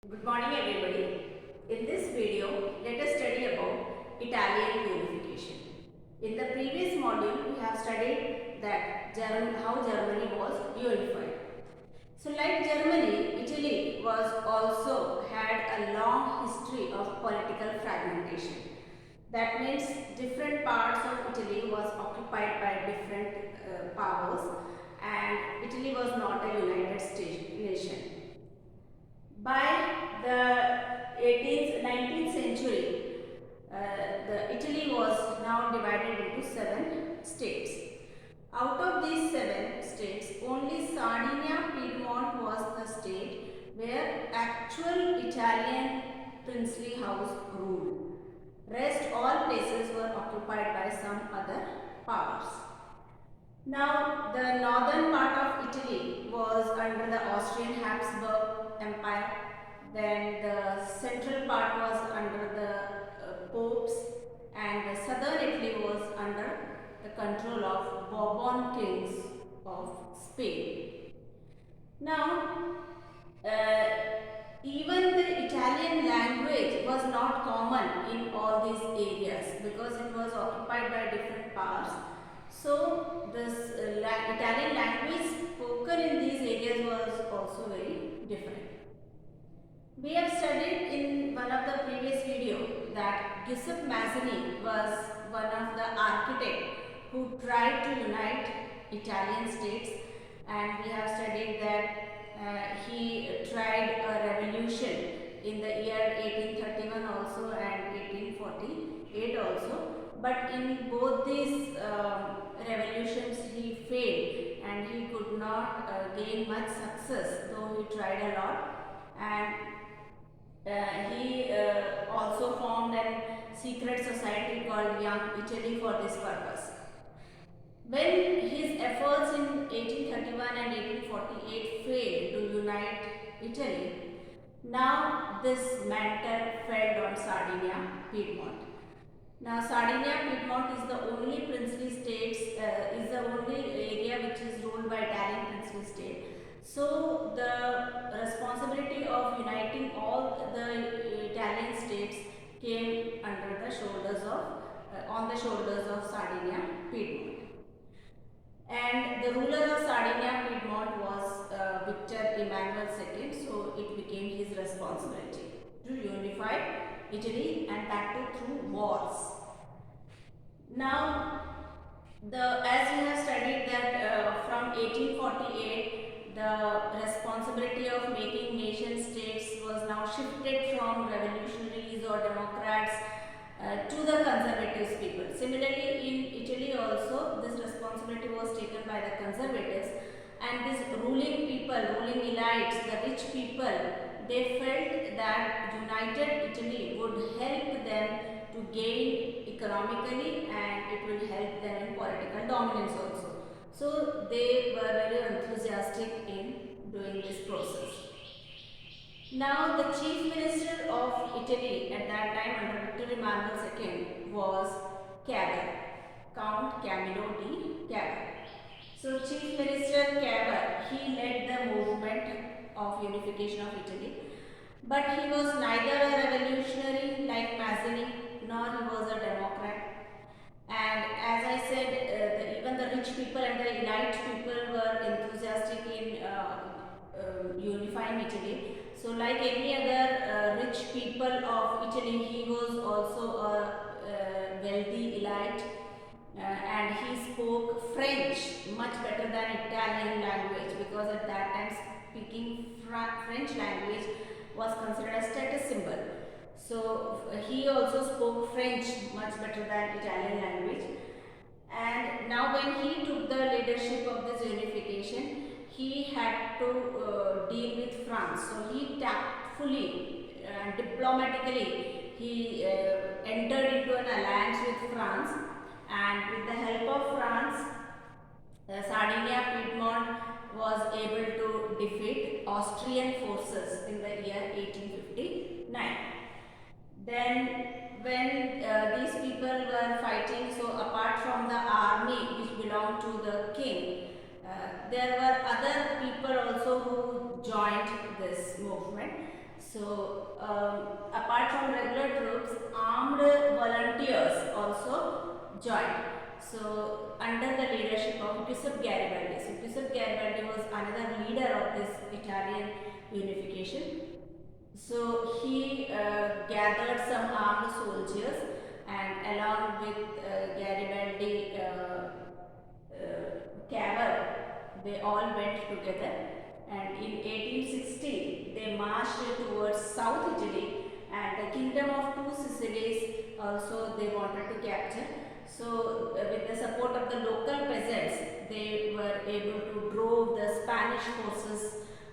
Good morning everybody. In this video, let us study about Italian unification. In the previous module, we have studied that how Germany was unified. So like Germany, Italy was also had a long history of political fragmentation. That means different parts of Italy was occupied by different powers, and Italy was not a united nation. By the 19th century, Italy was now divided into 7 states. Out of these 7 states, only Sardinia Piedmont was the state where actual Italian princely house ruled. Rest all places were occupied by some other powers. Now, the northern part of Italy was under the Austrian Habsburg Empire. Then the central part was under the popes, and the southern Italy was under the control of Bourbon kings of Spain. Now, even the Italian language was not common in all these areas because it was occupied by different powers. So, this Italian language spoken in these areas was also very different. We have studied in one of the previous video that Giuseppe Mazzini was one of the architects who tried to unite Italian states, and we have studied that he tried a revolution in the year 1831 also and 1848 also. But in both these revolutions he failed and he could not gain much success, though he tried a lot. And he also formed a secret society called Young Italy for this purpose. When his efforts in 1831 and 1848 failed to unite Italy, now this mantle fell on Sardinia Piedmont. Now, Sardinia Piedmont is the only princely states, is the only area which is ruled by Italian princely state. So, the responsibility of uniting all the Italian states came under the shoulders of, on the shoulders of Sardinia Piedmont. And the ruler of Sardinia Piedmont was Victor Emmanuel II, so it became his responsibility to unify Italy, and that too through wars. Now, as we have studied that from 1848, the responsibility of making nation states was now shifted from revolutionaries or democrats to the conservative people. Similarly, in Italy also, this responsibility was taken by the conservatives, and these ruling people, ruling elites, the rich people, they felt that united Italy would help them to gain economically, and it will help them in political dominance also. So they were very enthusiastic in doing this process. Now, the chief minister of Italy at that time under Victor Emmanuel II was Cavour, Count Camillo di Cavour. So, chief minister Cavour, he led the movement of unification of Italy, but he was neither a revolutionary like Mazzini, nor he was a democrat. And as I said, even the rich people and the elite people were enthusiastic in unifying Italy. So, like any other rich people of Italy, he was also a wealthy elite, and he spoke French much better than Italian language, because at that time speaking French language was considered a status symbol. So, he also spoke French much better than Italian language. And now when he took the leadership of this unification, he had to deal with France. So, he tactfully and diplomatically, he entered into an alliance with France, and with the help of France, Sardinia Piedmont was able to defeat Austrian forces in the year 1859. Then when these people were fighting, so apart from the army which belonged to the king, there were other people also who joined this movement. So, apart from regular troops, armed volunteers also joined. So, under the leadership of Giuseppe Garibaldi. So, Giuseppe Garibaldi was another leader of this Italian unification. So, he gathered some armed soldiers, and along with Garibaldi cavalry, they all went together, and in 1860 they marched towards South Italy, and the kingdom of Two Sicilies also they wanted to capture. So with the support of the local peasants, they were able to drove the Spanish forces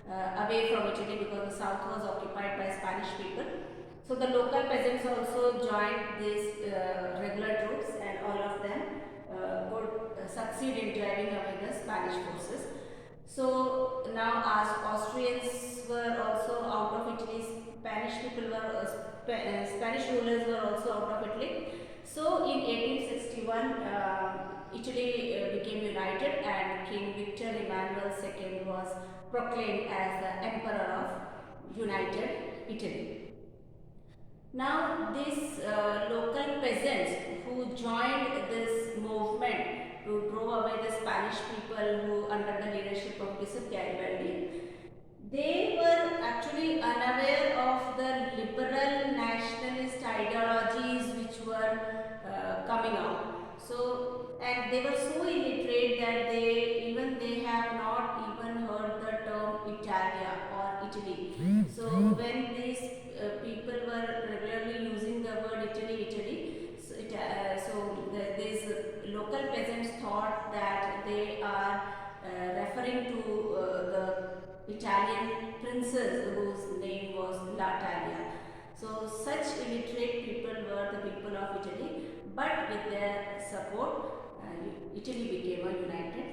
away from Italy, because the south was occupied by Spanish people. So the local peasants also joined these regular troops, and all of them could succeed in driving away the Spanish forces. So now as Austrians were also out of Italy, Spanish people were Spanish rulers were also out of Italy. So in 1861, Italy became united, and King Victor Emmanuel II was proclaimed as the Emperor of United Italy. Now these local peasants who joined this movement to drove away the Spanish people who under the leadership of Giuseppe Garibaldi, they were actually unaware of the liberal nationalist ideologies which were coming out. So, and they were so illiterate that they have not even heard the term Italia or Italy. So when these people were regularly using the word Italy, so these local peasants thought that they are referring to the Italian princes whose name was L'Italia. So such illiterate people were the people of Italy, but with their support, Italy became a united